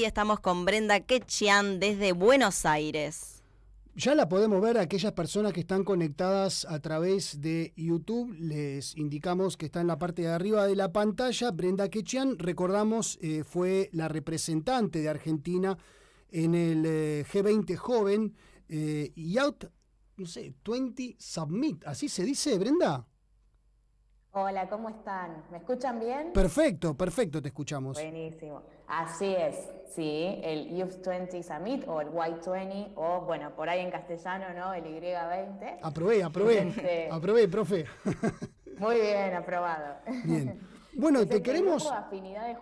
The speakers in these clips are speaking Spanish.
estamos con Brenda Quechian desde Buenos Aires. Ya la podemos ver a aquellas personas que están conectadas a través de YouTube. Les indicamos que está en la parte de arriba de la pantalla. Brenda Quechian, recordamos, fue la representante de Argentina en el G20 Joven Youth, no sé, 20 Summit. ¿Así se dice, Brenda? Hola, ¿cómo están? ¿Me escuchan bien? Perfecto, perfecto, te escuchamos. Buenísimo. Así es, sí, el Youth 20 Summit o el Y20 o, bueno, por ahí en castellano, ¿no? El Y20. Aprobé, profe. Muy bien, aprobado. Bien. Bueno, Es te este grupo queremos... de afinidad de Sí.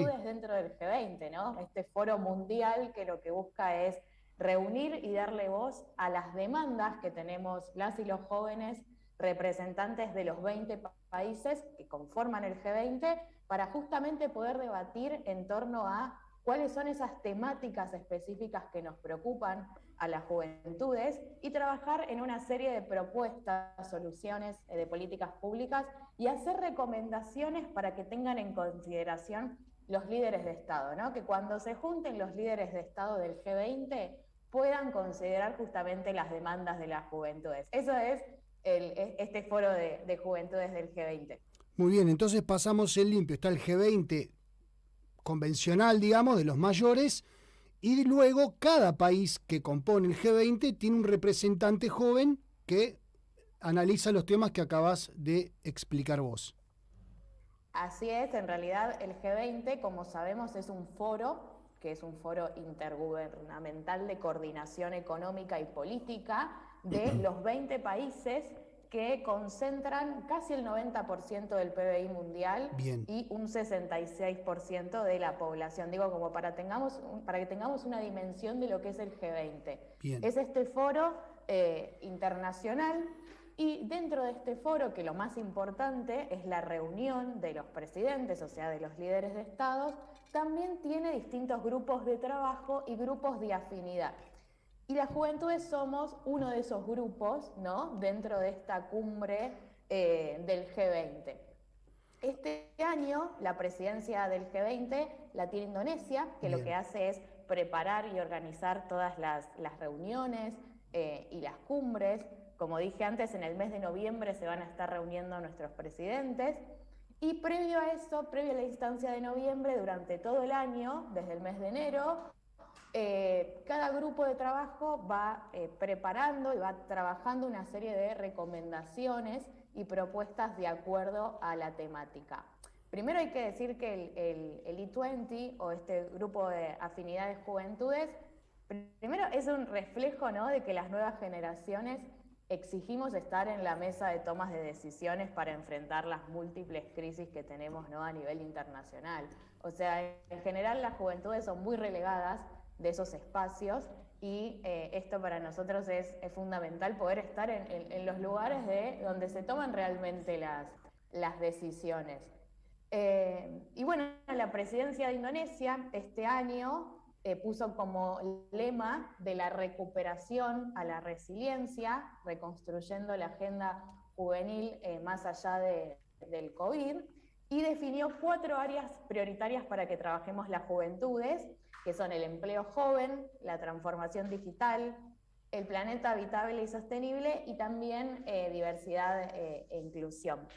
juventudes dentro del G20, ¿no? Este foro mundial que lo que busca es reunir y darle voz a las demandas que tenemos las y los jóvenes representantes de los 20 países que conforman el G20 para justamente poder debatir en torno a cuáles son esas temáticas específicas que nos preocupan a las juventudes y trabajar en una serie de propuestas, soluciones de políticas públicas y hacer recomendaciones para que tengan en consideración los líderes de Estado, ¿no? Que cuando se junten los líderes de Estado del G20 puedan considerar justamente las demandas de las juventudes. Eso es este foro de juventudes del G20. Muy bien, entonces pasamos el limpio. Está el G20 convencional, digamos, de los mayores, y luego cada país que compone el G20 tiene un representante joven que analiza los temas que acabas de explicar vos. Así es, en realidad el G20, como sabemos, es un foro que es un foro intergubernamental de coordinación económica y política de los 20 países que concentran casi el 90% del PBI mundial. Bien. Y un 66% de la población. Digo, como para que tengamos una dimensión de lo que es el G20. Bien. Es este foro internacional. Y dentro de este foro, que lo más importante es la reunión de los presidentes, o sea, de los líderes de estados, también tiene distintos grupos de trabajo y grupos de afinidad. Y las juventudes somos uno de esos grupos, ¿no? Dentro de esta cumbre del G20. Este año la presidencia del G20 la tiene Indonesia, que Bien. lo que hace es preparar y organizar todas las reuniones y las cumbres. Como dije antes, en el mes de noviembre se van a estar reuniendo nuestros presidentes. Y previo a eso, previo a la instancia de noviembre, durante todo el año, desde el mes de enero, cada grupo de trabajo va preparando y va trabajando una serie de recomendaciones y propuestas de acuerdo a la temática. Primero hay que decir que el I-20 o este grupo de afinidad de juventudes, primero es un reflejo, ¿no?, de que las nuevas generaciones exigimos estar en la mesa de tomas de decisiones para enfrentar las múltiples crisis que tenemos, ¿no?, a nivel internacional. O sea, en general las juventudes son muy relegadas de esos espacios y esto para nosotros es fundamental, poder estar en los lugares donde se toman realmente las decisiones. Y bueno, la presidencia de Indonesia este año puso como lema de la recuperación a la resiliencia, reconstruyendo la agenda juvenil más allá del COVID, y definió 4 áreas prioritarias para que trabajemos las juventudes, que son el empleo joven, la transformación digital, el planeta habitable y sostenible y también diversidad e inclusión.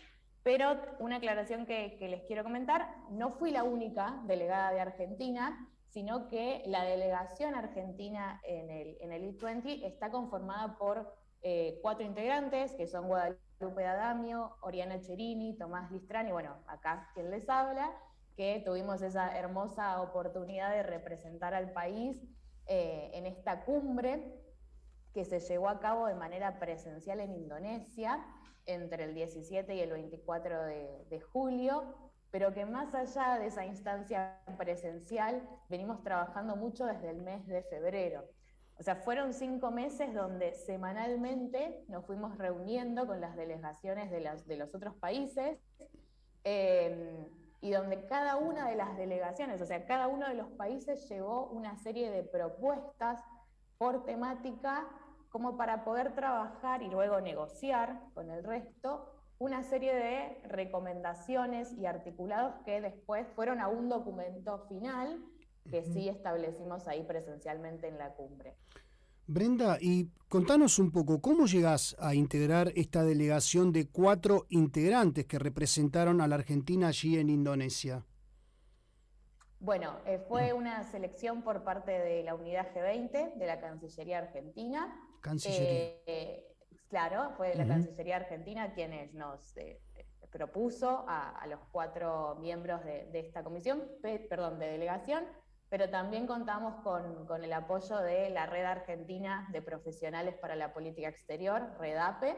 Pero una aclaración que les quiero comentar, no fui la única delegada de Argentina, sino que la delegación argentina en el I-20 está conformada por 4 integrantes, que son Guadalupe Adamio, Oriana Cherini, Tomás Listrani, bueno, acá quien les habla, que tuvimos esa hermosa oportunidad de representar al país en esta cumbre que se llevó a cabo de manera presencial en Indonesia entre el 17 y el 24 de julio, pero que más allá de esa instancia presencial venimos trabajando mucho desde el mes de febrero. O sea, fueron 5 meses donde semanalmente nos fuimos reuniendo con las delegaciones de los otros países, y donde cada una de las delegaciones, o sea, cada uno de los países llevó una serie de propuestas por temática como para poder trabajar y luego negociar con el resto una serie de recomendaciones y articulados que después fueron a un documento final que sí establecimos ahí presencialmente en la cumbre. Brenda, y contanos un poco, ¿cómo llegás a integrar esta delegación de 4 integrantes que representaron a la Argentina allí en Indonesia? Bueno, fue una selección por parte de la Unidad G20 de la Cancillería Argentina. Cancillería. Claro, fue la Cancillería Argentina quienes nos propuso a los 4 miembros de esta comisión, de delegación, pero también contamos con el apoyo de la Red Argentina de Profesionales para la Política Exterior, REDAPE,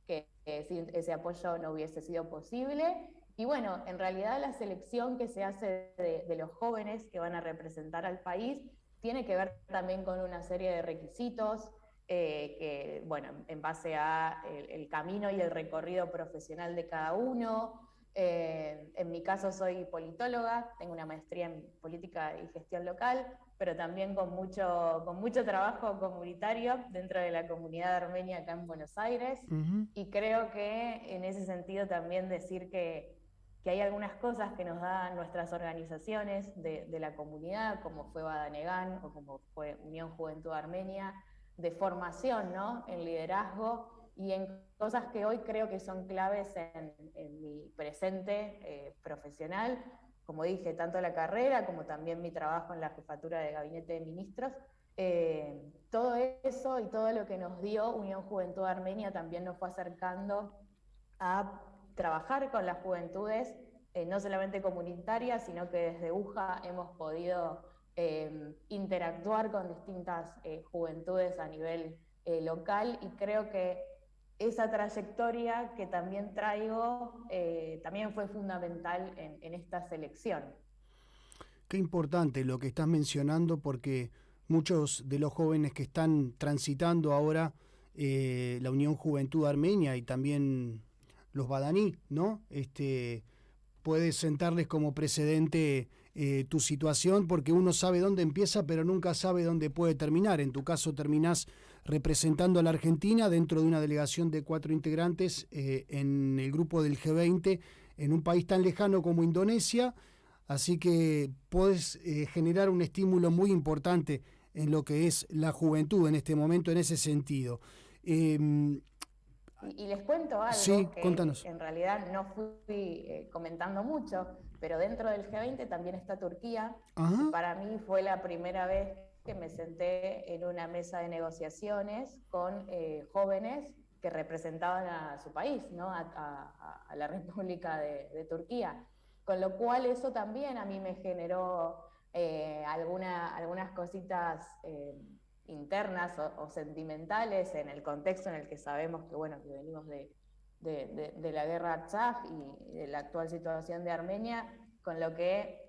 que sin ese apoyo no hubiese sido posible. Y bueno, en realidad la selección que se hace de los jóvenes que van a representar al país tiene que ver también con una serie de requisitos, que, bueno, en base a el camino y el recorrido profesional de cada uno. En mi caso soy politóloga, tengo una maestría en política y gestión local, pero también con mucho trabajo comunitario dentro de la comunidad armenia acá en Buenos Aires. Y creo que en ese sentido también decir que hay algunas cosas que nos dan nuestras organizaciones de la comunidad, como fue Badanegan o como fue Unión Juventud Armenia, de formación, ¿no?, en liderazgo y en cosas que hoy creo que son claves en mi presente profesional, como dije, tanto la carrera como también mi trabajo en la jefatura de gabinete de ministros. Todo eso y todo lo que nos dio Unión Juventud Armenia también nos fue acercando a trabajar con las juventudes, no solamente comunitarias, sino que desde UJA hemos podido interactuar con distintas juventudes a nivel local, y creo que esa trayectoria que también traigo también fue fundamental en esta selección. Qué importante lo que estás mencionando, porque muchos de los jóvenes que están transitando ahora la Unión Juventud Armenia y también los badaní, ¿no? Puedes sentarles como precedente tu situación, porque uno sabe dónde empieza, pero nunca sabe dónde puede terminar. En tu caso terminás representando a la Argentina dentro de una delegación de 4 integrantes en el grupo del G20 en un país tan lejano como Indonesia, así que podés generar un estímulo muy importante en lo que es la juventud en este momento, en ese sentido. Y les cuento algo, sí, que contanos. en realidad no fui comentando mucho, pero dentro del G20 también está Turquía. Ajá. Y para mí fue la primera vez que me senté en una mesa de negociaciones con jóvenes que representaban a su país, ¿no?, a la República de Turquía. Con lo cual eso también a mí me generó algunas cositas internas o sentimentales en el contexto en el que sabemos que, bueno, que venimos de la guerra Artsaj y de la actual situación de Armenia, con lo que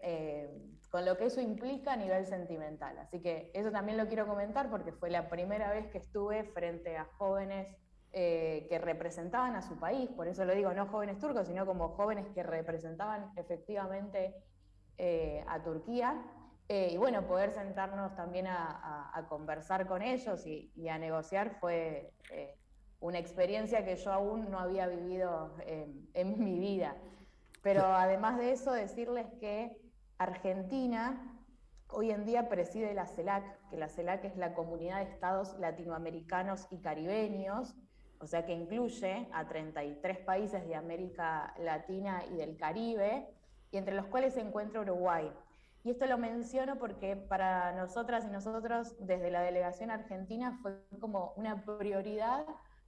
eso implica a nivel sentimental. Así que eso también lo quiero comentar porque fue la primera vez que estuve frente a jóvenes que representaban a su país, por eso lo digo, no jóvenes turcos, sino como jóvenes que representaban efectivamente a Turquía. Y bueno, poder sentarnos también a conversar con ellos y a negociar fue una experiencia que yo aún no había vivido en mi vida. Pero además de eso, decirles que Argentina hoy en día preside la CELAC, que la CELAC es la Comunidad de Estados Latinoamericanos y Caribeños, o sea que incluye a 33 países de América Latina y del Caribe, y entre los cuales se encuentra Uruguay. Y esto lo menciono porque para nosotras y nosotros, desde la delegación argentina, fue como una prioridad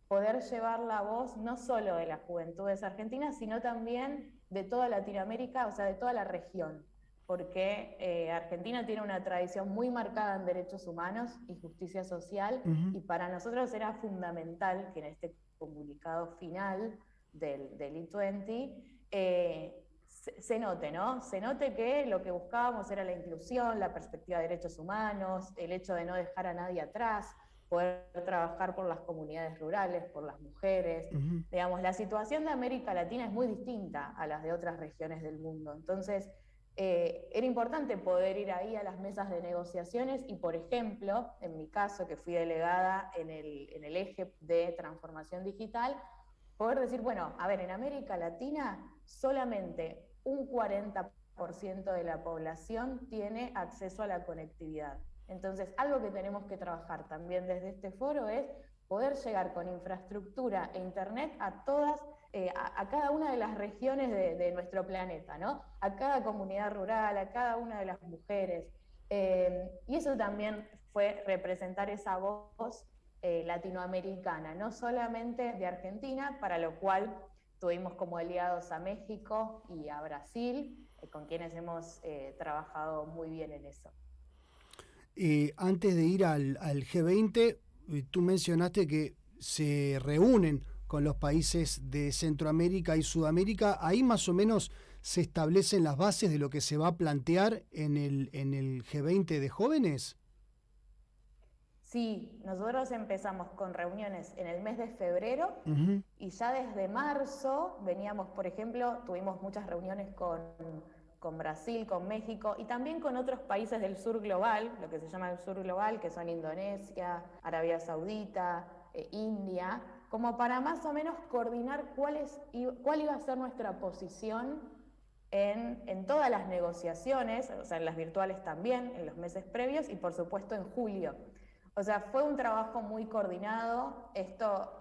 poder llevar la voz no solo de las juventudes argentinas, sino también de toda Latinoamérica, o sea, de toda la región, porque Argentina tiene una tradición muy marcada en derechos humanos y justicia social, y para nosotros era fundamental que en este comunicado final del I-20 se note, ¿no? Se note que lo que buscábamos era la inclusión, la perspectiva de derechos humanos, el hecho de no dejar a nadie atrás, poder trabajar por las comunidades rurales, por las mujeres. Digamos, la situación de América Latina es muy distinta a las de otras regiones del mundo. Entonces, era importante poder ir ahí a las mesas de negociaciones y, por ejemplo, en mi caso, que fui delegada en el eje de transformación digital, poder decir, bueno, a ver, en América Latina solamente un 40% 50% de la población tiene acceso a la conectividad. Entonces, algo que tenemos que trabajar también desde este foro es poder llegar con infraestructura e internet a todas, a cada una de las regiones de nuestro planeta, ¿no? A cada comunidad rural, a cada una de las mujeres. Y eso también fue representar esa voz latinoamericana, no solamente de Argentina, para lo cual tuvimos como aliados a México y a Brasil, con quienes hemos trabajado muy bien en eso. Antes de ir al G20, tú mencionaste que se reúnen con los países de Centroamérica y Sudamérica. Ahí más o menos se establecen las bases de lo que se va a plantear en el G20 de jóvenes. Sí, nosotros empezamos con reuniones en el mes de febrero y ya desde marzo veníamos, por ejemplo, tuvimos muchas reuniones con Brasil, con México y también con otros países del sur global, lo que se llama el sur global, que son Indonesia, Arabia Saudita, India, como para más o menos coordinar cuál iba a ser nuestra posición en todas las negociaciones, o sea, en las virtuales también, en los meses previos y por supuesto en julio. O sea, fue un trabajo muy coordinado. Esto,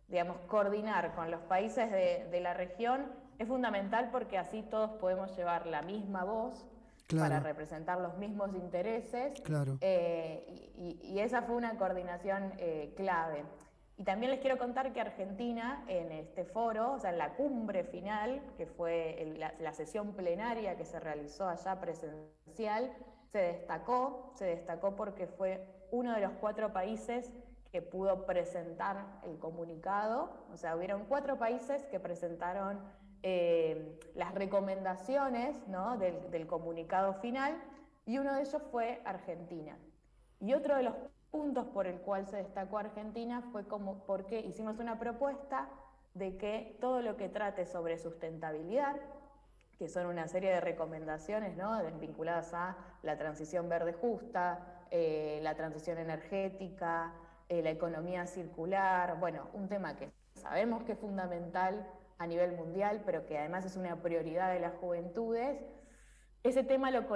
digamos, coordinar con los países de la región es fundamental porque así todos podemos llevar la misma voz para representar los mismos intereses. Claro. Y esa fue una coordinación clave. Y también les quiero contar que Argentina en este foro, o sea, en la cumbre final, que fue la sesión plenaria que se realizó allá presencial, se destacó porque fue uno de los 4 países que pudo presentar el comunicado. O sea, hubieron 4 países que presentaron las recomendaciones, ¿no?, del comunicado final, y uno de ellos fue Argentina. Y otro de los puntos por el cual se destacó Argentina fue porque hicimos una propuesta de que todo lo que trate sobre sustentabilidad, que son una serie de recomendaciones, ¿no?, vinculadas a la transición verde justa, la transición energética, la economía circular, bueno, un tema que sabemos que es fundamental a nivel mundial, pero que además es una prioridad de las juventudes. Ese tema lo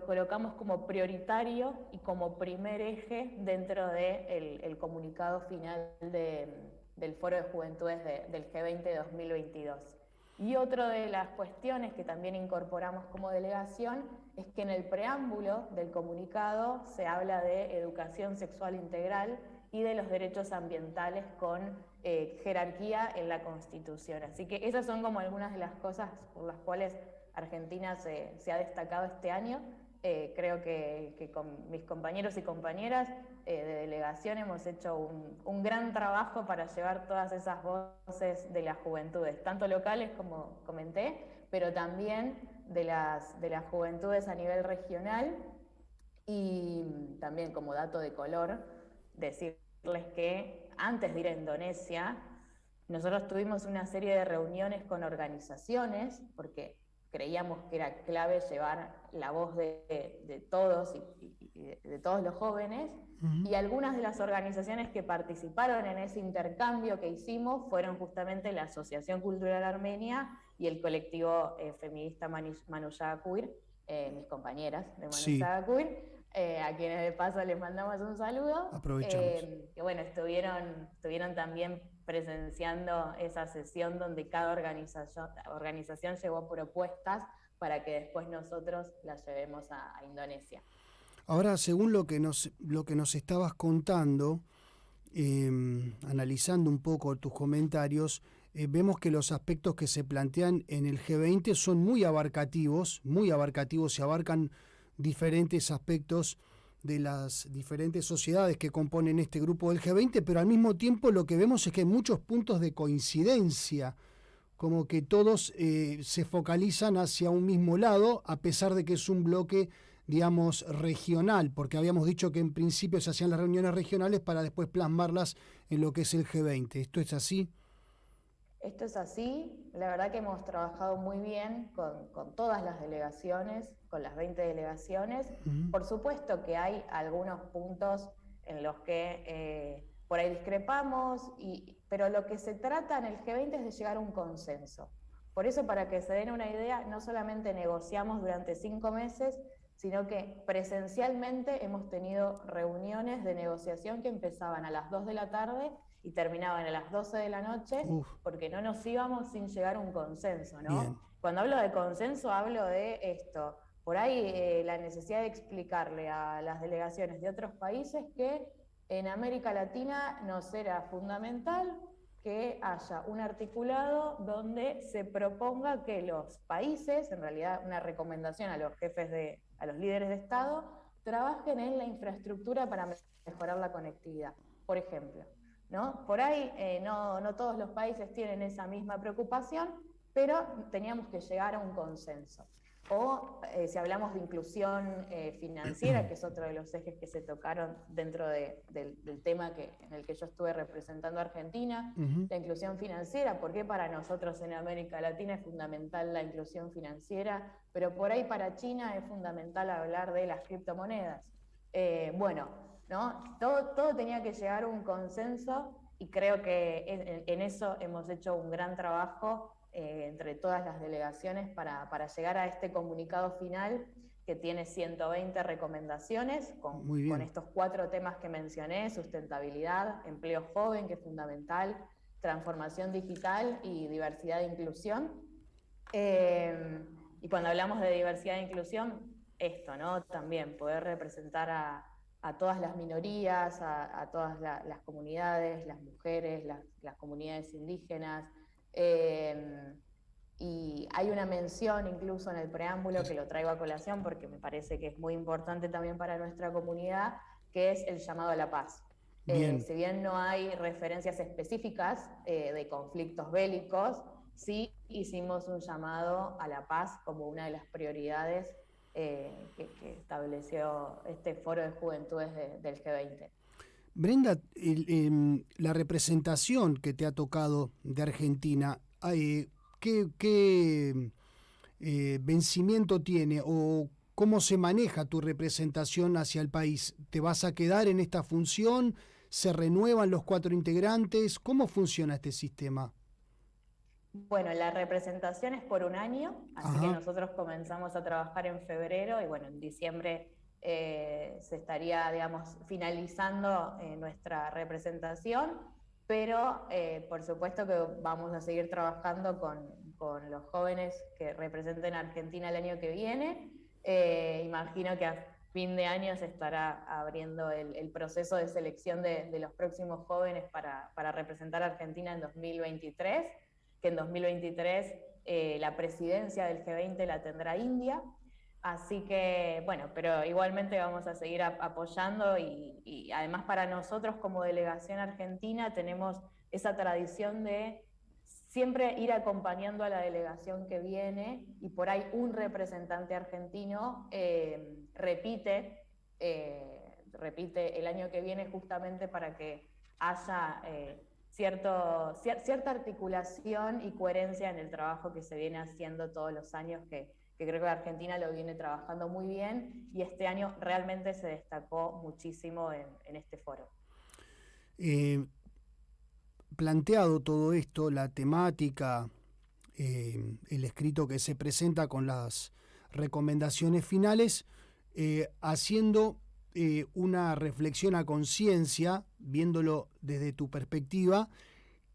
colocamos como prioritario y como primer eje dentro del comunicado final del Foro de Juventudes del G20 2022. Y otra de las cuestiones que también incorporamos como delegación es que en el preámbulo del comunicado se habla de educación sexual integral y de los derechos ambientales con jerarquía en la Constitución. Así que esas son como algunas de las cosas por las cuales Argentina se ha destacado este año. Creo que con mis compañeros y compañeras de delegación hemos hecho un gran trabajo para llevar todas esas voces de las juventudes, tanto locales como comenté, pero también de las juventudes a nivel regional. Y también como dato de color, decirles que antes de ir a Indonesia, nosotros tuvimos una serie de reuniones con organizaciones, porque creíamos que era clave llevar la voz de todos y de todos los jóvenes, y algunas de las organizaciones que participaron en ese intercambio que hicimos fueron justamente la Asociación Cultural Armenia y el colectivo feminista Manuyaga Queer, mis compañeras de Manuyaga Queer, a quienes de paso les mandamos un saludo. Aprovechamos. Que bueno, estuvieron también presenciando esa sesión donde cada organización llevó propuestas para que después nosotros las llevemos a Indonesia. Ahora, según lo que nos estabas contando, analizando un poco tus comentarios, vemos que los aspectos que se plantean en el G20 son muy abarcativos, se abarcan diferentes aspectos de las diferentes sociedades que componen este grupo del G20, pero al mismo tiempo lo que vemos es que hay muchos puntos de coincidencia, como que todos se focalizan hacia un mismo lado, a pesar de que es un bloque, digamos, regional, porque habíamos dicho que en principio se hacían las reuniones regionales para después plasmarlas en lo que es el G20. ¿Esto es así? Esto es así, la verdad que hemos trabajado muy bien con todas las delegaciones, con las 20 delegaciones. Por supuesto que hay algunos puntos en los que por ahí discrepamos, pero lo que se trata en el G20 es de llegar a un consenso. Por eso, para que se den una idea, no solamente negociamos durante 5 meses, sino que presencialmente hemos tenido reuniones de negociación que empezaban a las 2 de la tarde y terminaban a las 12 de la noche, porque no nos íbamos sin llegar a un consenso, ¿no? Bien. Cuando hablo de consenso, hablo de esto. Por ahí la necesidad de explicarle a las delegaciones de otros países que en América Latina nos era fundamental que haya un articulado donde se proponga que los países, en realidad una recomendación a los a los líderes de Estado, trabajen en la infraestructura para mejorar la conectividad, por ejemplo, ¿no? Por ahí no todos los países tienen esa misma preocupación, pero teníamos que llegar a un consenso. O si hablamos de inclusión financiera, que es otro de los ejes que se tocaron dentro del tema en el que yo estuve representando a Argentina, la inclusión financiera, porque para nosotros en América Latina es fundamental la inclusión financiera, pero por ahí para China es fundamental hablar de las criptomonedas. Bueno, ¿no? Todo tenía que llegar a un consenso y creo que en eso hemos hecho un gran trabajo entre todas las delegaciones para llegar a este comunicado final que tiene 120 recomendaciones con estos 4 temas que mencioné: sustentabilidad, empleo joven, que es fundamental, transformación digital y diversidad e inclusión. Y cuando hablamos de diversidad e inclusión, esto, ¿no? También poder representar a todas las minorías, a todas las comunidades, las mujeres, las comunidades indígenas. Y hay una mención incluso en el preámbulo que lo traigo a colación porque me parece que es muy importante también para nuestra comunidad, que es el llamado a la paz. Si bien no hay referencias específicas de conflictos bélicos, sí hicimos un llamado a la paz como una de las prioridades que estableció este foro de juventudes del G20. Brenda, la representación que te ha tocado de Argentina, ¿qué vencimiento tiene o cómo se maneja tu representación hacia el país? ¿Te vas a quedar en esta función? ¿Se renuevan los 4 integrantes? ¿Cómo funciona este sistema? Bueno, la representación es por un año, así que nosotros comenzamos a trabajar en febrero y bueno, en diciembre se estaría, digamos, finalizando nuestra representación, pero por supuesto que vamos a seguir trabajando con los jóvenes que representen a Argentina el año que viene. Imagino que a fin de año se estará abriendo el proceso de selección de los próximos jóvenes para representar a Argentina en 2023, que en 2023 la presidencia del G20 la tendrá India. Así que, bueno, pero igualmente vamos a seguir apoyando y además para nosotros como delegación argentina tenemos esa tradición de siempre ir acompañando a la delegación que viene y por ahí un representante argentino repite el año que viene justamente para que haya cierta articulación y coherencia en el trabajo que se viene haciendo todos los años que creo que Argentina lo viene trabajando muy bien y este año realmente se destacó muchísimo en este foro. Planteado todo esto, la temática, el escrito que se presenta con las recomendaciones finales, haciendo una reflexión a conciencia, viéndolo desde tu perspectiva,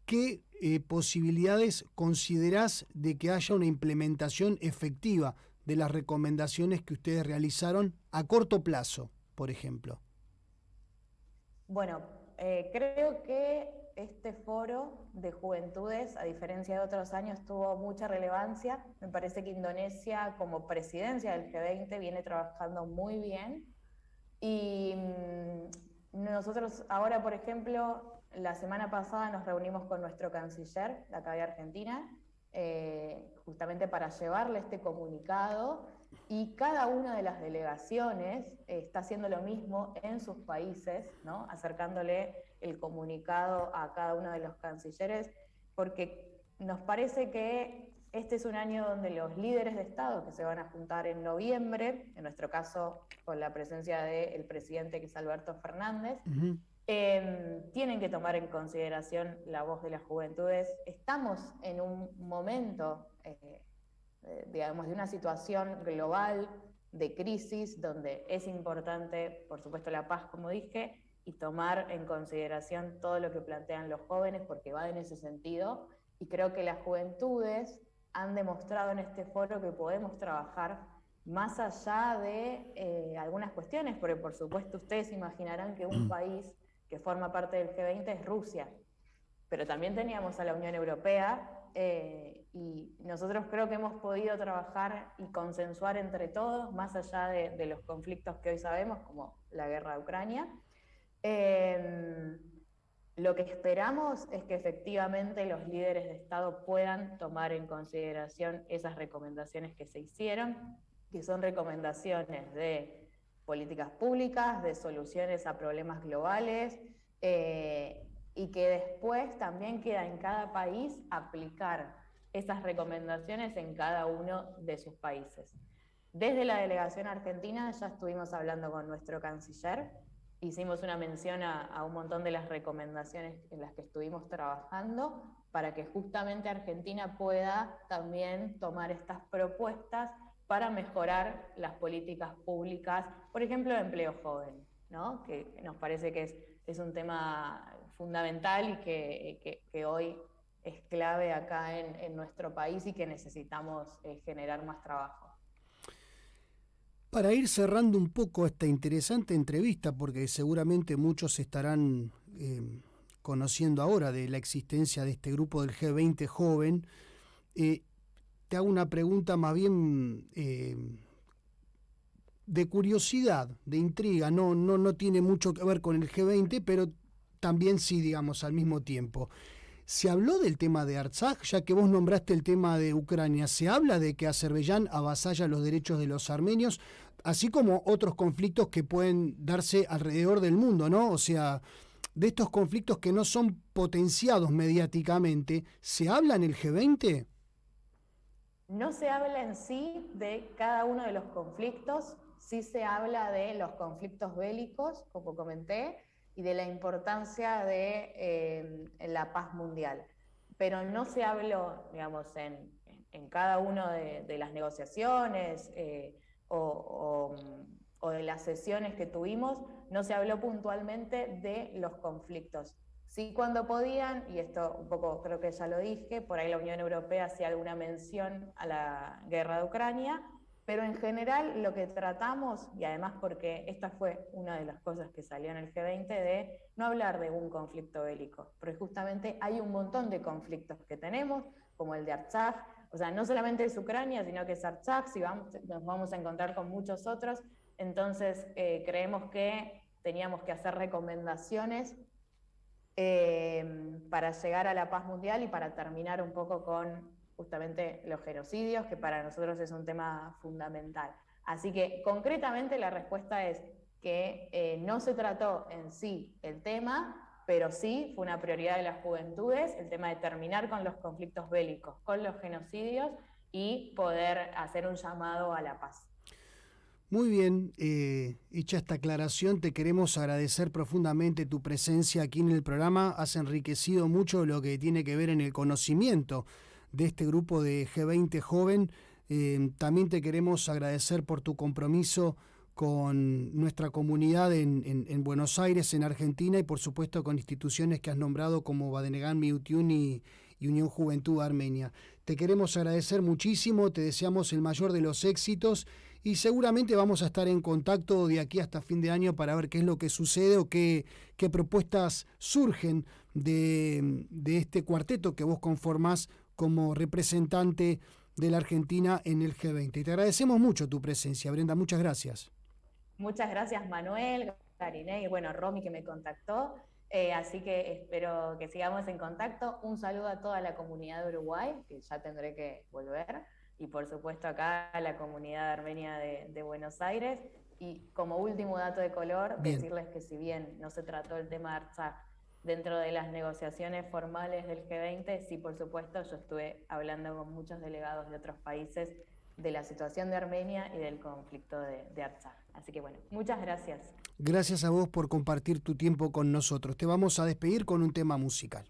¿qué posibilidades considerás de que haya una implementación efectiva de las recomendaciones que ustedes realizaron a corto plazo, por ejemplo? Bueno, creo que este foro de juventudes, a diferencia de otros años, tuvo mucha relevancia. Me parece que Indonesia, como presidencia del G20, viene trabajando muy bien. Y nosotros ahora, por ejemplo, la semana pasada nos reunimos con nuestro canciller de acá de Argentina, justamente para llevarle este comunicado, y cada una de las delegaciones está haciendo lo mismo en sus países, ¿no? Acercándole el comunicado a cada uno de los cancilleres, porque nos parece que este es un año donde los líderes de Estado que se van a juntar en noviembre, en nuestro caso con la presencia del presidente que es Alberto Fernández, tienen que tomar en consideración la voz de las juventudes. Estamos en un momento, digamos, de una situación global de crisis, donde es importante, por supuesto, la paz, como dije, y tomar en consideración todo lo que plantean los jóvenes, porque va en ese sentido, y creo que las juventudes han demostrado en este foro que podemos trabajar más allá de algunas cuestiones, porque por supuesto ustedes imaginarán que un país que forma parte del G20 es Rusia, pero también teníamos a la Unión Europea, y nosotros creo que hemos podido trabajar y consensuar entre todos, más allá de los conflictos que hoy sabemos, como la guerra de Ucrania. Lo que esperamos es que efectivamente los líderes de Estado puedan tomar en consideración esas recomendaciones que se hicieron, que son recomendaciones de políticas públicas, de soluciones a problemas globales, y que después también queda en cada país aplicar esas recomendaciones en cada uno de sus países. Desde la delegación argentina ya estuvimos hablando con nuestro canciller, hicimos una mención a un montón de las recomendaciones en las que estuvimos trabajando para que justamente Argentina pueda también tomar estas propuestas para mejorar las políticas públicas, por ejemplo, de empleo joven, ¿no? Que nos parece que es un tema fundamental y que hoy es clave acá en nuestro país y que necesitamos generar más trabajo. Para ir cerrando un poco esta interesante entrevista, porque seguramente muchos estarán conociendo ahora de la existencia de este grupo del G20 joven, te hago una pregunta más bien de curiosidad, de intriga. No tiene mucho que ver con el G20, pero también sí, digamos, al mismo tiempo. ¿Se habló del tema de Artsaj, ya que vos nombraste el tema de Ucrania? ¿Se habla de que Azerbaiyán avasalla los derechos de los armenios, así como otros conflictos que pueden darse alrededor del mundo, ¿no? O sea, de estos conflictos que no son potenciados mediáticamente, ¿se habla en el G20? No se habla en sí de cada uno de los conflictos, sí se habla de los conflictos bélicos, como comenté, y de la importancia de la paz mundial. Pero no se habló, digamos, en cada una de las negociaciones o de las sesiones que tuvimos, no se habló puntualmente de los conflictos. Sí, cuando podían, y esto un poco creo que ya lo dije, por ahí la Unión Europea hacía alguna mención a la guerra de Ucrania, pero en general lo que tratamos, y además porque esta fue una de las cosas que salió en el G20, de no hablar de un conflicto bélico, porque justamente hay un montón de conflictos que tenemos, como el de Artsaj, o sea, no solamente es Ucrania, sino que es Artsaj, si nos vamos a encontrar con muchos otros, entonces creemos que teníamos que hacer recomendaciones para llegar a la paz mundial y para terminar un poco con justamente los genocidios, que para nosotros es un tema fundamental. Así que concretamente la respuesta es que no se trató en sí el tema, pero sí fue una prioridad de las juventudes el tema de terminar con los conflictos bélicos, con los genocidios y poder hacer un llamado a la paz. Muy bien, hecha esta aclaración, te queremos agradecer profundamente tu presencia aquí en el programa. Has enriquecido mucho lo que tiene que ver en el conocimiento de este grupo de G20 joven. También te queremos agradecer por tu compromiso con nuestra comunidad en Buenos Aires, en Argentina, y por supuesto con instituciones que has nombrado como Badenegan Miutiun y Unión Juventud Armenia. Te queremos agradecer muchísimo, te deseamos el mayor de los éxitos y seguramente vamos a estar en contacto de aquí hasta fin de año para ver qué es lo que sucede o qué propuestas surgen de este cuarteto que vos conformás como representante de la Argentina en el G20. Y te agradecemos mucho tu presencia, Brenda, muchas gracias. Muchas gracias, Manuel, Gariney, y bueno, Romy que me contactó. Así que espero que sigamos en contacto. Un saludo a toda la comunidad de Uruguay, que ya tendré que volver, y por supuesto acá a la comunidad armenia de Buenos Aires. Y como último dato de color, Bien. decirles que si bien no se trató el tema de Artsaj dentro de las negociaciones formales del G20, sí, por supuesto, yo estuve hablando con muchos delegados de otros países de la situación de Armenia y del conflicto de Artsaj. Así que bueno, muchas gracias. Gracias a vos por compartir tu tiempo con nosotros. Te vamos a despedir con un tema musical.